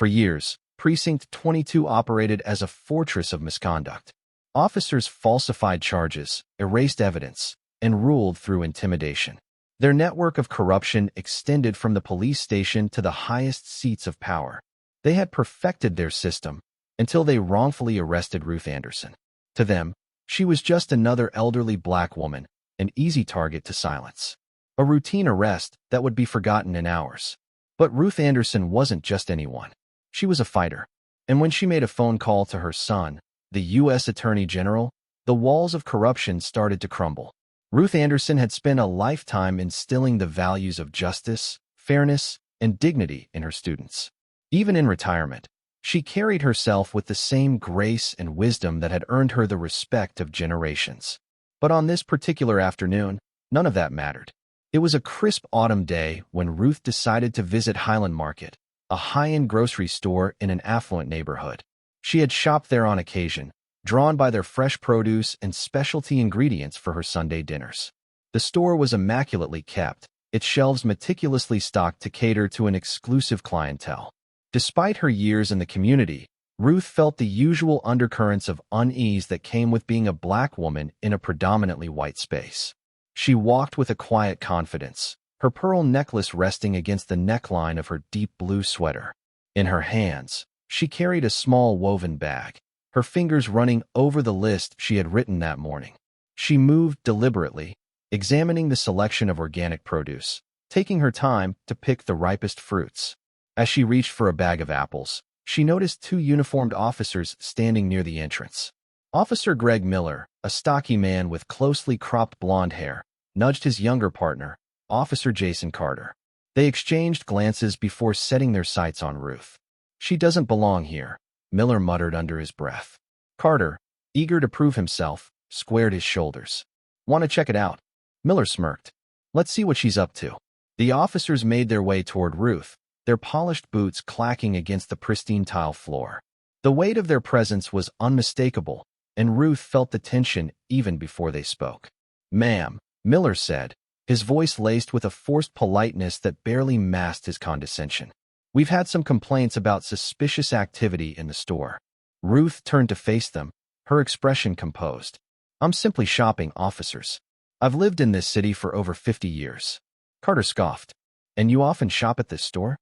For years, Precinct 22 operated as a fortress of misconduct. Officers falsified charges, erased evidence, and ruled through intimidation. Their network of corruption extended from the police station to the highest seats of power. They had perfected their system until they wrongfully arrested Ruth Anderson. To them, she was just another elderly black woman, an easy target to silence. A routine arrest that would be forgotten in hours. But Ruth Anderson wasn't just anyone. She was a fighter. And when she made a phone call to her son, the U.S. Attorney General, the walls of corruption started to crumble. Ruth Anderson had spent a lifetime instilling the values of justice, fairness, and dignity in her students. Even in retirement, she carried herself with the same grace and wisdom that had earned her the respect of generations. But on this particular afternoon, none of that mattered. It was a crisp autumn day when Ruth decided to visit Highland Market, a high-end grocery store in an affluent neighborhood. She had shopped there on occasion, drawn by their fresh produce and specialty ingredients for her Sunday dinners. The store was immaculately kept, its shelves meticulously stocked to cater to an exclusive clientele. Despite her years in the community, Ruth felt the usual undercurrents of unease that came with being a black woman in a predominantly white space. She walked with a quiet confidence, her pearl necklace resting against the neckline of her deep blue sweater. In her hands, she carried a small woven bag, her fingers running over the list she had written that morning. She moved deliberately, examining the selection of organic produce, taking her time to pick the ripest fruits. As she reached for a bag of apples, she noticed two uniformed officers standing near the entrance. Officer Greg Miller, a stocky man with closely cropped blonde hair, nudged his younger partner, Officer Jason Carter. They exchanged glances before setting their sights on Ruth. "She doesn't belong here," Miller muttered under his breath. Carter, eager to prove himself, squared his shoulders. "Want to check it out?" Miller smirked. "Let's see what she's up to." The officers made their way toward Ruth, their polished boots clacking against the pristine tile floor. The weight of their presence was unmistakable, and Ruth felt the tension even before they spoke. "Ma'am," Miller said, his voice laced with a forced politeness that barely masked his condescension. "We've had some complaints about suspicious activity in the store." Ruth turned to face them, her expression composed. "I'm simply shopping, officers. I've lived in this city for over 50 years. Carter scoffed. "And you often shop at this store?"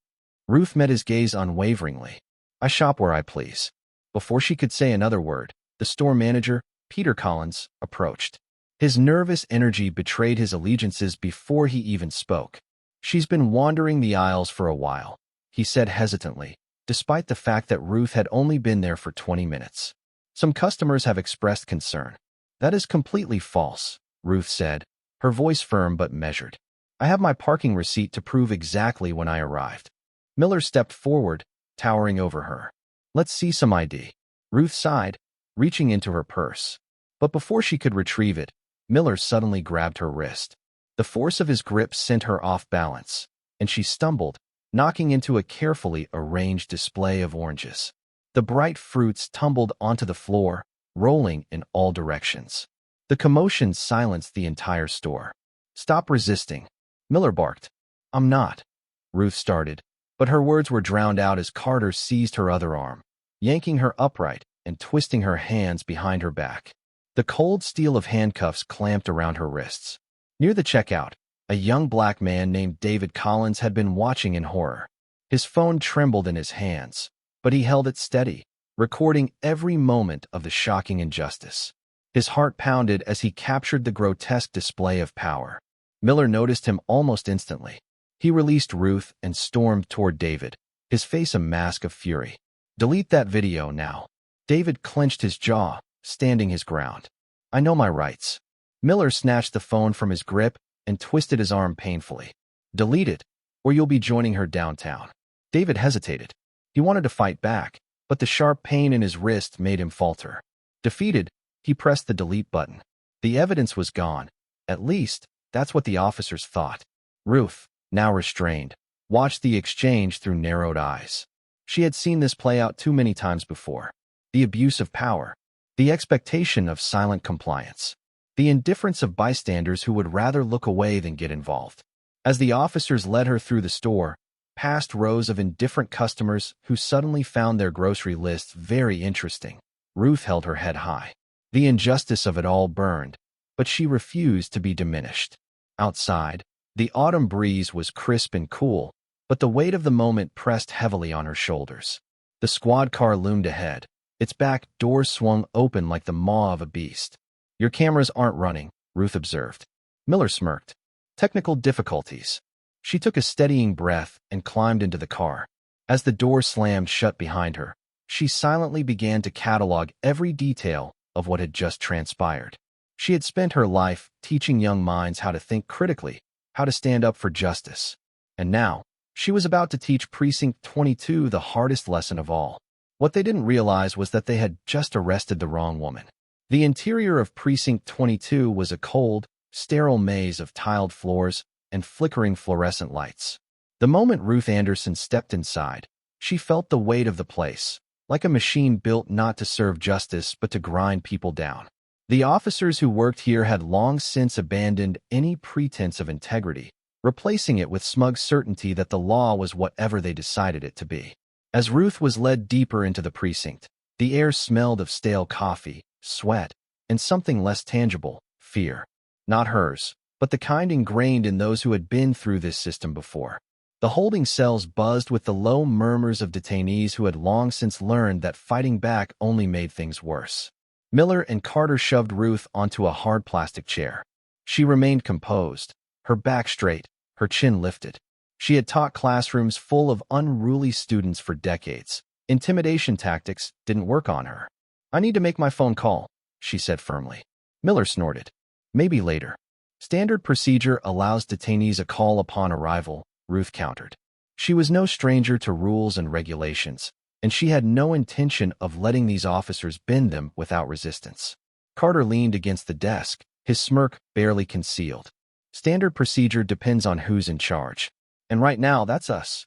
Ruth met his gaze unwaveringly. "I shop where I please." Before she could say another word, the store manager, Peter Collins, approached. His nervous energy betrayed his allegiances before he even spoke. "She's been wandering the aisles for a while," he said hesitantly, despite the fact that Ruth had only been there for 20 minutes. "Some customers have expressed concern." "That is completely false," Ruth said, her voice firm but measured. "I have my parking receipt to prove exactly when I arrived." Miller stepped forward, towering over her. "Let's see some ID." Ruth sighed, reaching into her purse. But before she could retrieve it, Miller suddenly grabbed her wrist. The force of his grip sent her off balance, and she stumbled, knocking into a carefully arranged display of oranges. The bright fruits tumbled onto the floor, rolling in all directions. The commotion silenced the entire store. "Stop resisting," Miller barked. "I'm not," Ruth started, but her words were drowned out as Carter seized her other arm, yanking her upright and twisting her hands behind her back. The cold steel of handcuffs clamped around her wrists. Near the checkout, a young black man named David Collins had been watching in horror. His phone trembled in his hands, but he held it steady, recording every moment of the shocking injustice. His heart pounded as he captured the grotesque display of power. Miller noticed him almost instantly. He released Ruth and stormed toward David, his face a mask of fury. "Delete that video now." David clenched his jaw, standing his ground. "I know my rights." Miller snatched the phone from his grip and twisted his arm painfully. "Delete it, or you'll be joining her downtown." David hesitated. He wanted to fight back, but the sharp pain in his wrist made him falter. Defeated, he pressed the delete button. The evidence was gone. At least, that's what the officers thought. Ruth, now restrained, watched the exchange through narrowed eyes. She had seen this play out too many times before. The abuse of power, the expectation of silent compliance, the indifference of bystanders who would rather look away than get involved. As the officers led her through the store, past rows of indifferent customers who suddenly found their grocery lists very interesting. Ruth held her head high. The injustice of it all burned, but she refused to be diminished. Outside, the autumn breeze was crisp and cool, but the weight of the moment pressed heavily on her shoulders. The squad car loomed ahead. Its back door swung open like the maw of a beast. "Your cameras aren't running," Ruth observed. Miller smirked. "Technical difficulties." She took a steadying breath and climbed into the car. As the door slammed shut behind her, she silently began to catalog every detail of what had just transpired. She had spent her life teaching young minds how to think critically, how to stand up for justice. And now, she was about to teach Precinct 22 the hardest lesson of all. What they didn't realize was that they had just arrested the wrong woman. The interior of Precinct 22 was a cold, sterile maze of tiled floors and flickering fluorescent lights. The moment Ruth Anderson stepped inside, she felt the weight of the place, like a machine built not to serve justice but to grind people down. The officers who worked here had long since abandoned any pretense of integrity, replacing it with smug certainty that the law was whatever they decided it to be. As Ruth was led deeper into the precinct, the air smelled of stale coffee, sweat, and something less tangible, fear. Not hers, but the kind ingrained in those who had been through this system before. The holding cells buzzed with the low murmurs of detainees who had long since learned that fighting back only made things worse. Miller and Carter shoved Ruth onto a hard plastic chair. She remained composed, her back straight, her chin lifted. She had taught classrooms full of unruly students for decades. Intimidation tactics didn't work on her. "I need to make my phone call," she said firmly. Miller snorted. "Maybe later." "Standard procedure allows detainees a call upon arrival," Ruth countered. She was no stranger to rules and regulations, and she had no intention of letting these officers bend them without resistance. Carter leaned against the desk, his smirk barely concealed. "Standard procedure depends on who's in charge. And right now, that's us."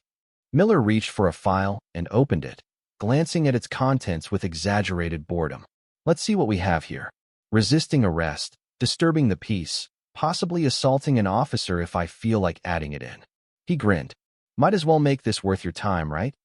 Miller reached for a file and opened it, glancing at its contents with exaggerated boredom. "Let's see what we have here. Resisting arrest, disturbing the peace, possibly assaulting an officer if I feel like adding it in." He grinned. "Might as well make this worth your time, right?"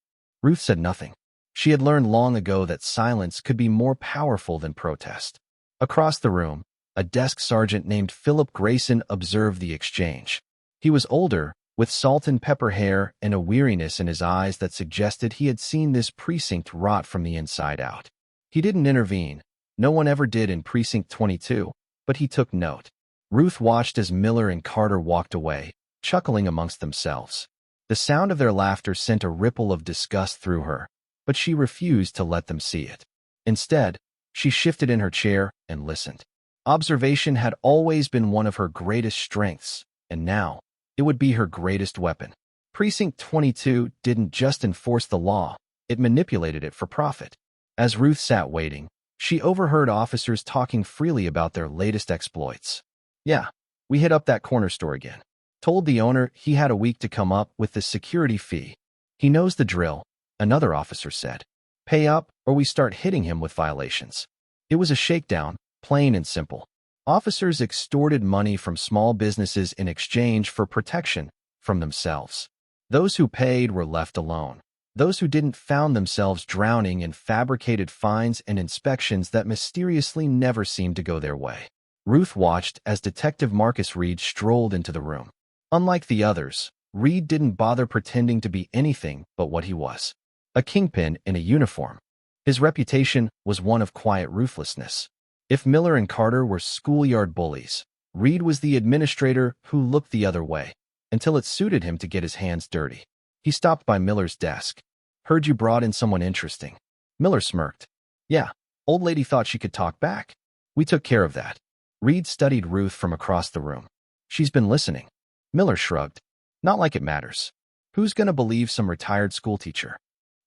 Ruth said nothing. She had learned long ago that silence could be more powerful than protest. Across the room, a desk sergeant named Philip Grayson observed the exchange. He was older, with salt and pepper hair and a weariness in his eyes that suggested he had seen this precinct rot from the inside out. He didn't intervene. No one ever did in Precinct 22, but he took note. Ruth watched as Miller and Carter walked away, chuckling amongst themselves. The sound of their laughter sent a ripple of disgust through her, but she refused to let them see it. Instead, she shifted in her chair and listened. Observation had always been one of her greatest strengths, and now, it would be her greatest weapon. Precinct 22 didn't just enforce the law, it manipulated it for profit. As Ruth sat waiting, she overheard officers talking freely about their latest exploits. "Yeah, we hit up that corner store again. Told the owner he had a week to come up with the security fee. He knows the drill," another officer said. "Pay up or we start hitting him with violations." It was a shakedown, plain and simple. Officers extorted money from small businesses in exchange for protection from themselves. Those who paid were left alone. Those who didn't found themselves drowning in fabricated fines and inspections that mysteriously never seemed to go their way. Ruth watched as Detective Marcus Reed strolled into the room. Unlike the others, Reed didn't bother pretending to be anything but what he was. A kingpin in a uniform. His reputation was one of quiet ruthlessness. If Miller and Carter were schoolyard bullies, Reed was the administrator who looked the other way, until it suited him to get his hands dirty. He stopped by Miller's desk. "Heard you brought in someone interesting." Miller smirked. "Yeah, old lady thought she could talk back. We took care of that." Reed studied Ruth from across the room. "She's been listening." Miller shrugged. "Not like it matters. Who's gonna believe some retired schoolteacher?"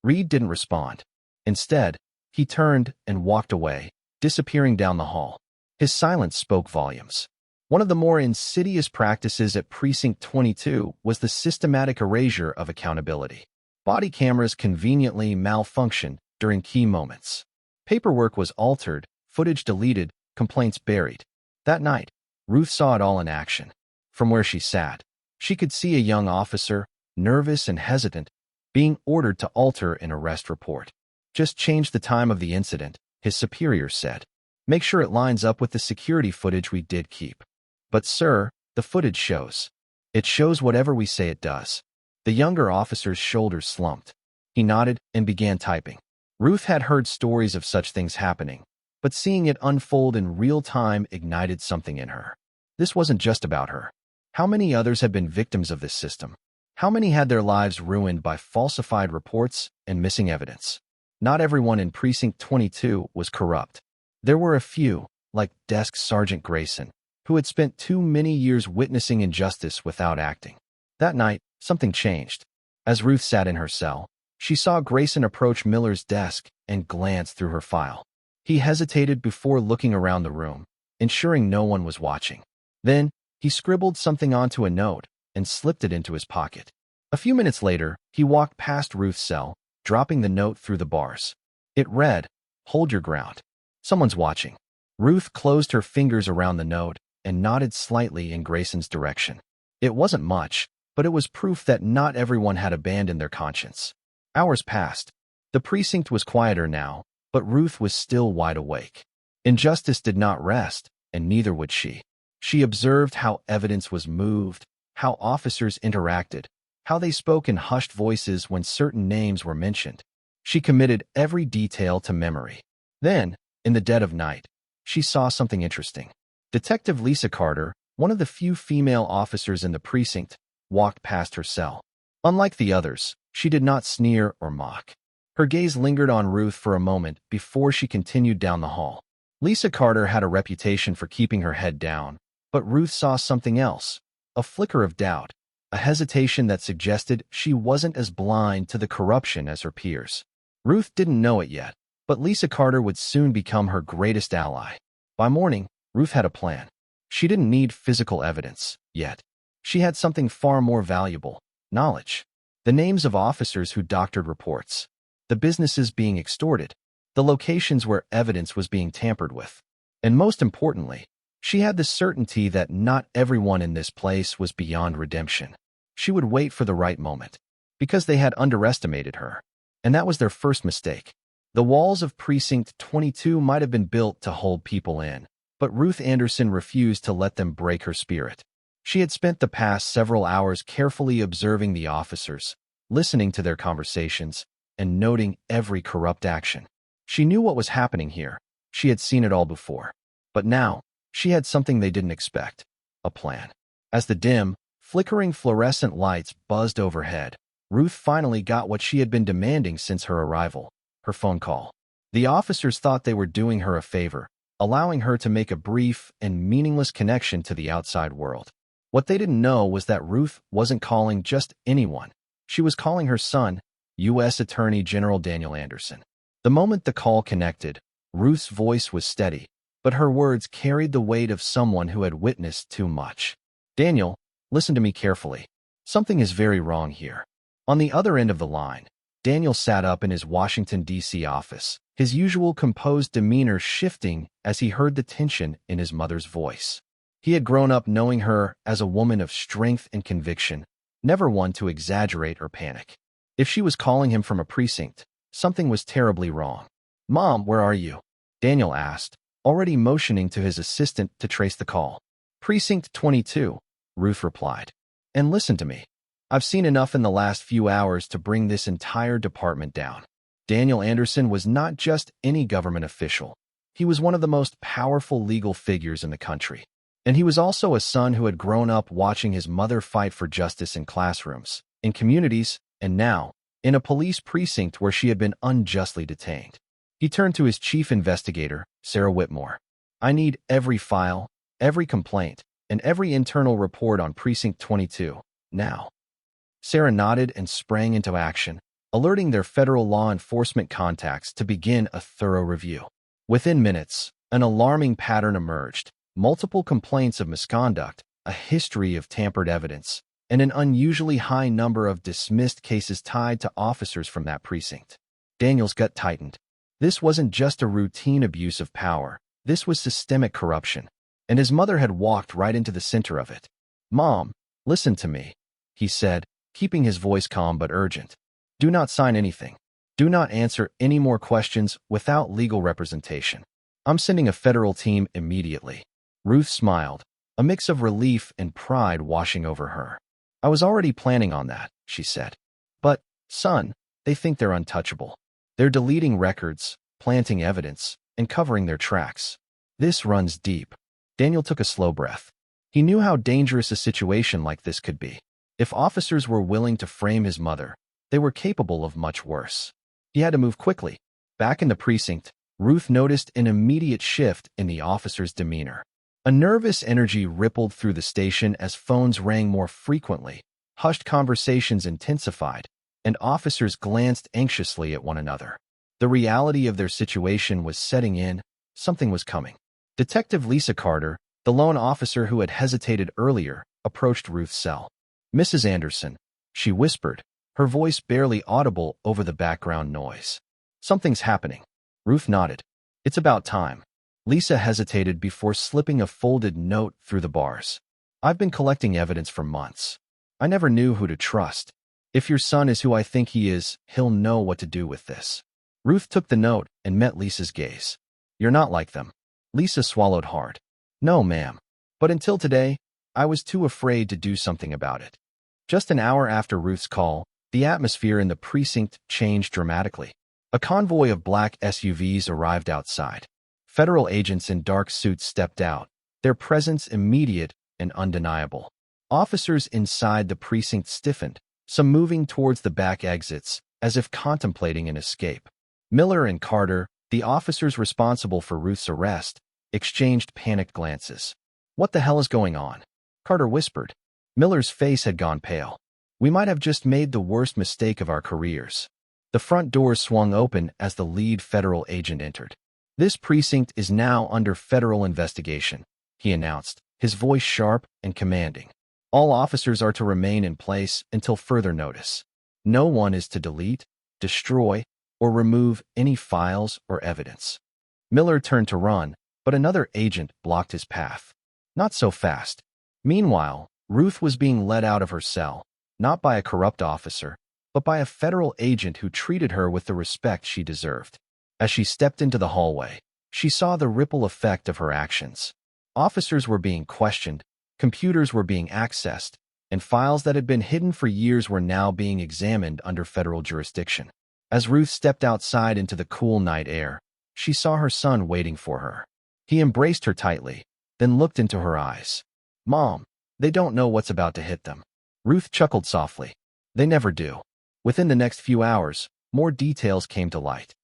Reed didn't respond. Instead, he turned and walked away, disappearing down the hall. His silence spoke volumes. One of the more insidious practices at Precinct 22 was the systematic erasure of accountability. Body cameras conveniently malfunctioned during key moments. Paperwork was altered, footage deleted, complaints buried. That night, Ruth saw it all in action. From where she sat, she could see a young officer, nervous and hesitant, being ordered to alter an arrest report. Just change the time of the incident, his superiors said. Make sure it lines up with the security footage we did keep. But sir, the footage shows. It shows whatever we say it does. The younger officer's shoulders slumped. He nodded and began typing. Ruth had heard stories of such things happening, but seeing it unfold in real time ignited something in her. This wasn't just about her. How many others had been victims of this system? How many had their lives ruined by falsified reports and missing evidence? Not everyone in Precinct 22 was corrupt. There were a few, like Desk Sergeant Grayson, who had spent too many years witnessing injustice without acting. That night, something changed. As Ruth sat in her cell, she saw Grayson approach Miller's desk and glance through her file. He hesitated before looking around the room, ensuring no one was watching. Then, he scribbled something onto a note and slipped it into his pocket. A few minutes later, he walked past Ruth's cell, dropping the note through the bars. It read, "Hold your ground. Someone's watching." Ruth closed her fingers around the note and nodded slightly in Grayson's direction. It wasn't much, but it was proof that not everyone had abandoned their conscience. Hours passed. The precinct was quieter now, but Ruth was still wide awake. Injustice did not rest, and neither would she. She observed how evidence was moved, how officers interacted, how they spoke in hushed voices when certain names were mentioned. She committed every detail to memory. Then, in the dead of night, she saw something interesting. Detective Lisa Carter, one of the few female officers in the precinct, walked past her cell. Unlike the others, she did not sneer or mock. Her gaze lingered on Ruth for a moment before she continued down the hall. Lisa Carter had a reputation for keeping her head down, but Ruth saw something else, a flicker of doubt, a hesitation that suggested she wasn't as blind to the corruption as her peers. Ruth didn't know it yet, but Lisa Carter would soon become her greatest ally. By morning, Ruth had a plan. She didn't need physical evidence, yet. She had something far more valuable, knowledge. The names of officers who doctored reports, the businesses being extorted, the locations where evidence was being tampered with. And most importantly, she had the certainty that not everyone in this place was beyond redemption. She would wait for the right moment, because they had underestimated her. And that was their first mistake. The walls of Precinct 22 might have been built to hold people in, but Ruth Anderson refused to let them break her spirit. She had spent the past several hours carefully observing the officers, listening to their conversations, and noting every corrupt action. She knew what was happening here. She had seen it all before. But now, she had something they didn't expect, a plan. As the dim, flickering fluorescent lights buzzed overhead, Ruth finally got what she had been demanding since her arrival, her phone call. The officers thought they were doing her a favor, allowing her to make a brief and meaningless connection to the outside world. What they didn't know was that Ruth wasn't calling just anyone. She was calling her son, U.S. Attorney General Daniel Anderson. The moment the call connected, Ruth's voice was steady, but her words carried the weight of someone who had witnessed too much. "Daniel, listen to me carefully. Something is very wrong here." On the other end of the line, Daniel sat up in his Washington, D.C. office, his usual composed demeanor shifting as he heard the tension in his mother's voice. He had grown up knowing her as a woman of strength and conviction, never one to exaggerate or panic. If she was calling him from a precinct, something was terribly wrong. "Mom, where are you?" Daniel asked, already motioning to his assistant to trace the call. "Precinct 22, Ruth replied. "And listen to me. I've seen enough in the last few hours to bring this entire department down." Daniel Anderson was not just any government official. He was one of the most powerful legal figures in the country. And he was also a son who had grown up watching his mother fight for justice in classrooms, in communities, and now, in a police precinct where she had been unjustly detained. He turned to his chief investigator, Sarah Whitmore. "I need every file, every complaint, and every internal report on Precinct 22, now." Sarah nodded and sprang into action, alerting their federal law enforcement contacts to begin a thorough review. Within minutes, an alarming pattern emerged: multiple complaints of misconduct, a history of tampered evidence, and an unusually high number of dismissed cases tied to officers from that precinct. Daniel's gut tightened. This wasn't just a routine abuse of power. This was systemic corruption, and his mother had walked right into the center of it. "Mom, listen to me," he said, keeping his voice calm but urgent. Do not sign anything. Do not answer any more questions without legal representation. I'm sending a federal team immediately. Ruth smiled, a mix of relief and pride washing over her. I was already planning on that, she said. But, son, they think they're untouchable. They're deleting records, planting evidence, and covering their tracks. This runs deep. Daniel took a slow breath. He knew how dangerous a situation like this could be. If officers were willing to frame his mother, they were capable of much worse. He had to move quickly. Back in the precinct, Ruth noticed an immediate shift in the officer's demeanor. A nervous energy rippled through the station as phones rang more frequently, hushed conversations intensified, and officers glanced anxiously at one another. The reality of their situation was setting in. Something was coming. Detective Lisa Carter, the lone officer who had hesitated earlier, approached Ruth's cell. "Mrs. Anderson," she whispered, her voice barely audible over the background noise. "Something's happening." Ruth nodded. "It's about time." Lisa hesitated before slipping a folded note through the bars. "I've been collecting evidence for months. I never knew who to trust. If your son is who I think he is, he'll know what to do with this." Ruth took the note and met Lisa's gaze. "You're not like them." Lisa swallowed hard. "No, ma'am. But until today, I was too afraid to do something about it." Just an hour after Ruth's call, the atmosphere in the precinct changed dramatically. A convoy of black SUVs arrived outside. Federal agents in dark suits stepped out, their presence immediate and undeniable. Officers inside the precinct stiffened, some moving towards the back exits, as if contemplating an escape. Miller and Carter, the officers responsible for Ruth's arrest, exchanged panicked glances. "What the hell is going on?" Carter whispered. Miller's face had gone pale. "We might have just made the worst mistake of our careers." The front door swung open as the lead federal agent entered. "This precinct is now under federal investigation," he announced, his voice sharp and commanding. "All officers are to remain in place until further notice. No one is to delete, destroy, or remove any files or evidence." Miller turned to run, but another agent blocked his path. "Not so fast." Meanwhile, Ruth was being led out of her cell, not by a corrupt officer, but by a federal agent who treated her with the respect she deserved. As she stepped into the hallway, she saw the ripple effect of her actions. Officers were being questioned, computers were being accessed, and files that had been hidden for years were now being examined under federal jurisdiction. As Ruth stepped outside into the cool night air, she saw her son waiting for her. He embraced her tightly, then looked into her eyes. "Mom, they don't know what's about to hit them." Ruth chuckled softly. "They never do." Within the next few hours, more details came to light.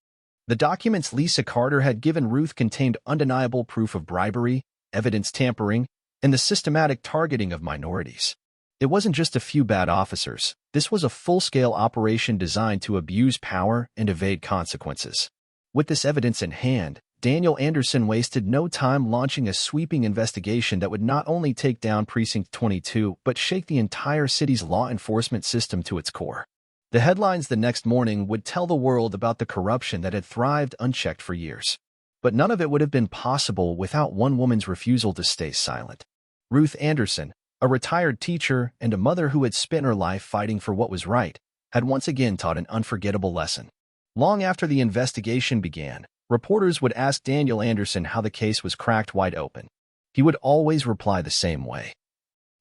The documents Lisa Carter had given Ruth contained undeniable proof of bribery, evidence tampering, and the systematic targeting of minorities. It wasn't just a few bad officers. This was a full-scale operation designed to abuse power and evade consequences. With this evidence in hand, Daniel Anderson wasted no time launching a sweeping investigation that would not only take down Precinct 22 but shake the entire city's law enforcement system to its core. The headlines the next morning would tell the world about the corruption that had thrived unchecked for years. But none of it would have been possible without one woman's refusal to stay silent. Ruth Anderson, a retired teacher and a mother who had spent her life fighting for what was right, had once again taught an unforgettable lesson. Long after the investigation began, reporters would ask Daniel Anderson how the case was cracked wide open. He would always reply the same way.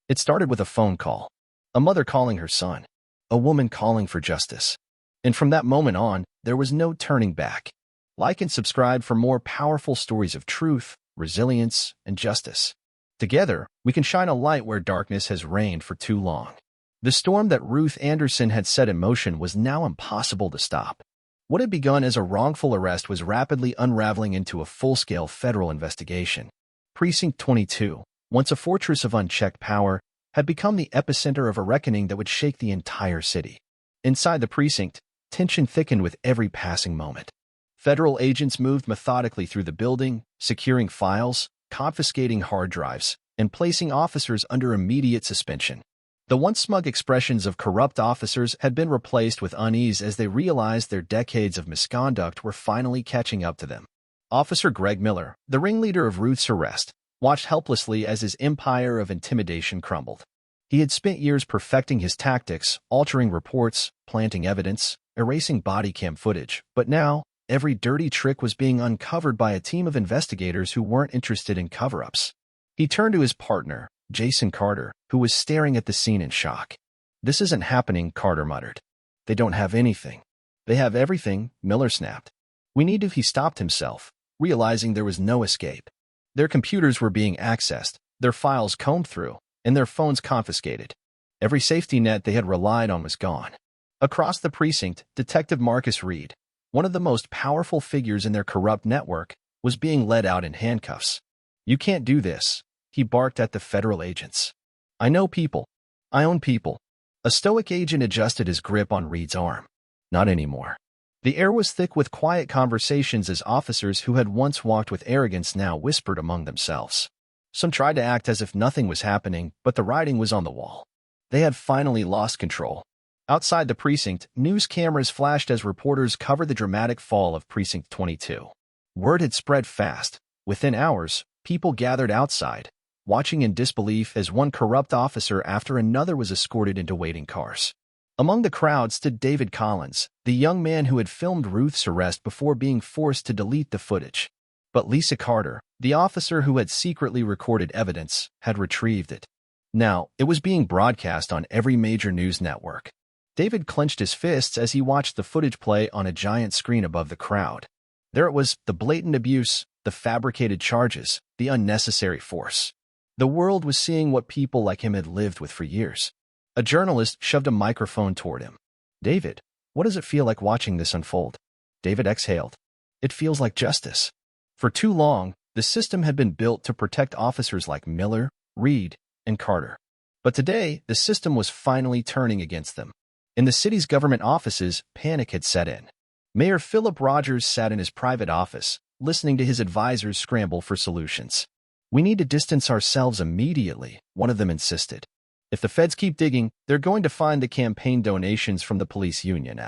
It started with a phone call, a mother calling her son, a woman calling for justice. And from that moment on, there was no turning back. Like and subscribe for more powerful stories of truth, resilience, and justice. Together, we can shine a light where darkness has reigned for too long. The storm that Ruth Anderson had set in motion was now impossible to stop. What had begun as a wrongful arrest was rapidly unraveling into a full-scale federal investigation. Precinct 22, once a fortress of unchecked power, had become the epicenter of a reckoning that would shake the entire city. Inside the precinct, tension thickened with every passing moment. Federal agents moved methodically through the building, securing files, confiscating hard drives, and placing officers under immediate suspension. The once smug expressions of corrupt officers had been replaced with unease as they realized their decades of misconduct were finally catching up to them. Officer Greg Miller, the ringleader of Ruth's arrest, watched helplessly as his empire of intimidation crumbled. He had spent years perfecting his tactics, altering reports, planting evidence, erasing body cam footage, but now, every dirty trick was being uncovered by a team of investigators who weren't interested in cover-ups. He turned to his partner, Jason Carter, who was staring at the scene in shock. "This isn't happening," Carter muttered. "They don't have anything." "They have everything," Miller snapped. "We need to." He stopped himself, realizing there was no escape. Their computers were being accessed, their files combed through, and their phones confiscated. Every safety net they had relied on was gone. Across the precinct, Detective Marcus Reed, one of the most powerful figures in their corrupt network, was being led out in handcuffs. "You can't do this," he barked at the federal agents. "I know people. I own people." A stoic agent adjusted his grip on Reed's arm. "Not anymore." The air was thick with quiet conversations as officers who had once walked with arrogance now whispered among themselves. Some tried to act as if nothing was happening, but the writing was on the wall. They had finally lost control. Outside the precinct, news cameras flashed as reporters covered the dramatic fall of Precinct 22. Word had spread fast. Within hours, people gathered outside, watching in disbelief as one corrupt officer after another was escorted into waiting cars. Among the crowd stood David Collins, the young man who had filmed Ruth's arrest before being forced to delete the footage. But Lisa Carter, the officer who had secretly recorded evidence, had retrieved it. Now, it was being broadcast on every major news network. David clenched his fists as he watched the footage play on a giant screen above the crowd. There it was, the blatant abuse, the fabricated charges, the unnecessary force. The world was seeing what people like him had lived with for years. A journalist shoved a microphone toward him. "David, what does it feel like watching this unfold?" David exhaled. "It feels like justice." For too long, the system had been built to protect officers like Miller, Reed, and Carter. But today, the system was finally turning against them. In the city's government offices, panic had set in. Mayor Philip Rogers sat in his private office, listening to his advisors scramble for solutions. "We need to distance ourselves immediately," one of them insisted. "If the feds keep digging, they're going to find the campaign donations from the police union."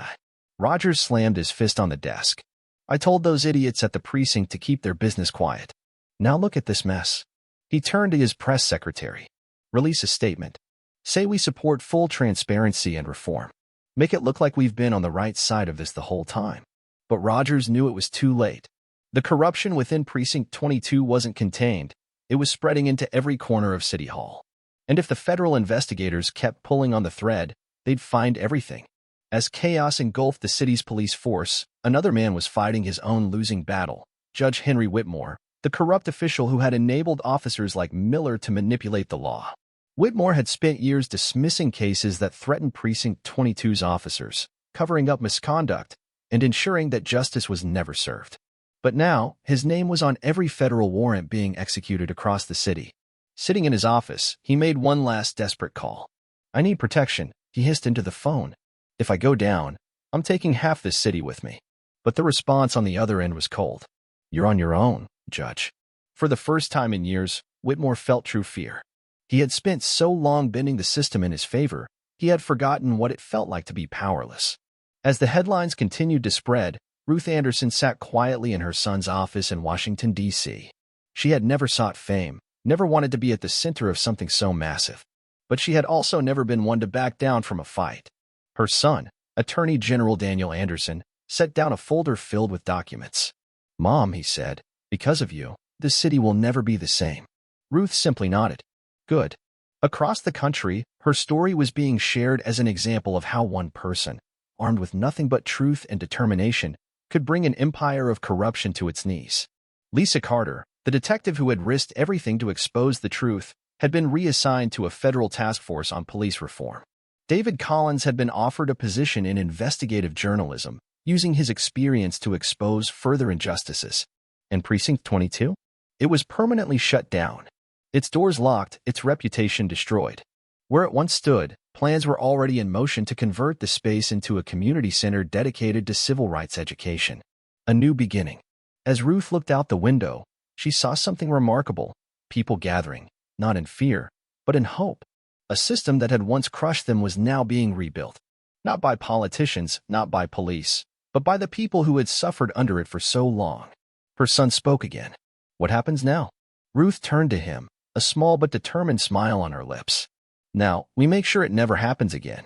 Rogers slammed his fist on the desk. "I told those idiots at the precinct to keep their business quiet. Now look at this mess." He turned to his press secretary. "Release a statement. Say we support full transparency and reform. Make it look like we've been on the right side of this the whole time." But Rogers knew it was too late. The corruption within Precinct 22 wasn't contained. It was spreading into every corner of City Hall. And if the federal investigators kept pulling on the thread, they'd find everything. As chaos engulfed the city's police force, another man was fighting his own losing battle, Judge Henry Whitmore, the corrupt official who had enabled officers like Miller to manipulate the law. Whitmore had spent years dismissing cases that threatened Precinct 22's officers, covering up misconduct, and ensuring that justice was never served. But now, his name was on every federal warrant being executed across the city. Sitting in his office, he made one last desperate call. "I need protection," he hissed into the phone. "If I go down, I'm taking half this city with me." But the response on the other end was cold. "You're on your own, Judge." For the first time in years, Whitmore felt true fear. He had spent so long bending the system in his favor, he had forgotten what it felt like to be powerless. As the headlines continued to spread, Ruth Anderson sat quietly in her son's office in Washington, D.C. She had never sought fame, never wanted to be at the center of something so massive. But she had also never been one to back down from a fight. Her son, Attorney General Daniel Anderson, set down a folder filled with documents. "Mom," he said, "because of you, this city will never be the same." Ruth simply nodded. "Good." Across the country, her story was being shared as an example of how one person, armed with nothing but truth and determination, could bring an empire of corruption to its knees. Lisa Carter, the detective who had risked everything to expose the truth, had been reassigned to a federal task force on police reform. David Collins had been offered a position in investigative journalism, using his experience to expose further injustices. And Precinct 22? It was permanently shut down. Its doors locked, its reputation destroyed. Where it once stood, plans were already in motion to convert the space into a community center dedicated to civil rights education. A new beginning. As Ruth looked out the window, she saw something remarkable, people gathering, not in fear, but in hope. A system that had once crushed them was now being rebuilt. Not by politicians, not by police, but by the people who had suffered under it for so long. Her son spoke again. "What happens now?" Ruth turned to him, a small but determined smile on her lips. Now, we make sure it never happens again.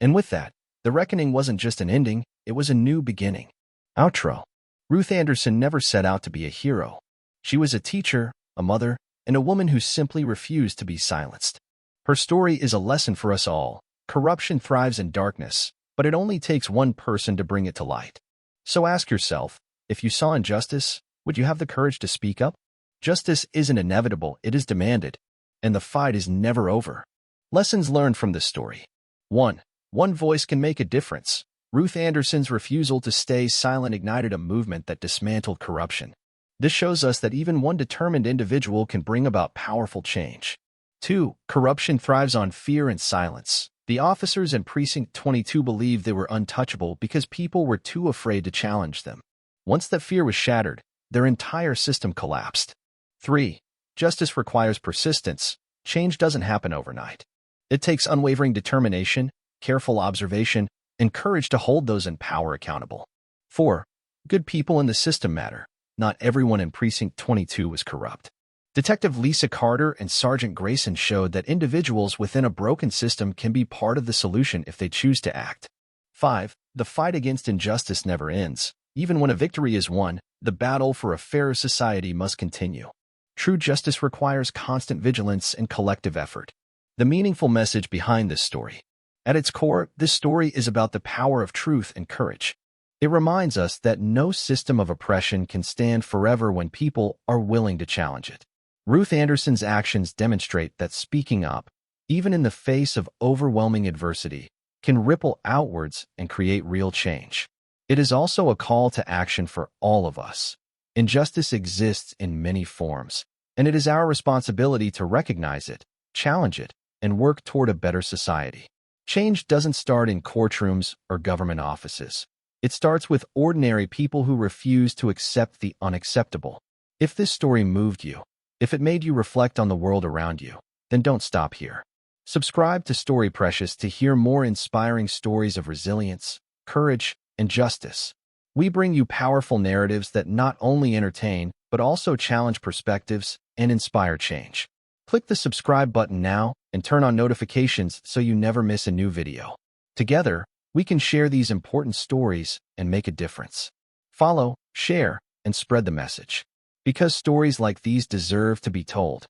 And with that, the reckoning wasn't just an ending, it was a new beginning. Outro. Ruth Anderson never set out to be a hero. She was a teacher, a mother, and a woman who simply refused to be silenced. Her story is a lesson for us all. Corruption thrives in darkness, but it only takes one person to bring it to light. So ask yourself, if you saw injustice, would you have the courage to speak up? Justice isn't inevitable, it is demanded, and the fight is never over. Lessons learned from this story. 1. One voice can make a difference. Ruth Anderson's refusal to stay silent ignited a movement that dismantled corruption. This shows us that even one determined individual can bring about powerful change. 2. Corruption thrives on fear and silence. The officers in Precinct 22 believed they were untouchable because people were too afraid to challenge them. Once that fear was shattered, their entire system collapsed. 3. Justice requires persistence. Change doesn't happen overnight. It takes unwavering determination, careful observation, and courage to hold those in power accountable. 4. Good people in the system matter. Not everyone in Precinct 22 was corrupt. Detective Lisa Carter and Sergeant Grayson showed that individuals within a broken system can be part of the solution if they choose to act. 5. The fight against injustice never ends. Even when a victory is won, the battle for a fairer society must continue. True justice requires constant vigilance and collective effort. The meaningful message behind this story. At its core, this story is about the power of truth and courage. It reminds us that no system of oppression can stand forever when people are willing to challenge it. Ruth Anderson's actions demonstrate that speaking up, even in the face of overwhelming adversity, can ripple outwards and create real change. It is also a call to action for all of us. Injustice exists in many forms, and it is our responsibility to recognize it, challenge it, and work toward a better society. Change doesn't start in courtrooms or government offices. It starts with ordinary people who refuse to accept the unacceptable. If this story moved you, if it made you reflect on the world around you, then don't stop here. Subscribe to Story Precious to hear more inspiring stories of resilience, courage, and justice. We bring you powerful narratives that not only entertain, but also challenge perspectives and inspire change. Click the subscribe button now and turn on notifications so you never miss a new video. Together, we can share these important stories and make a difference. Follow, share, and spread the message. Because stories like these deserve to be told.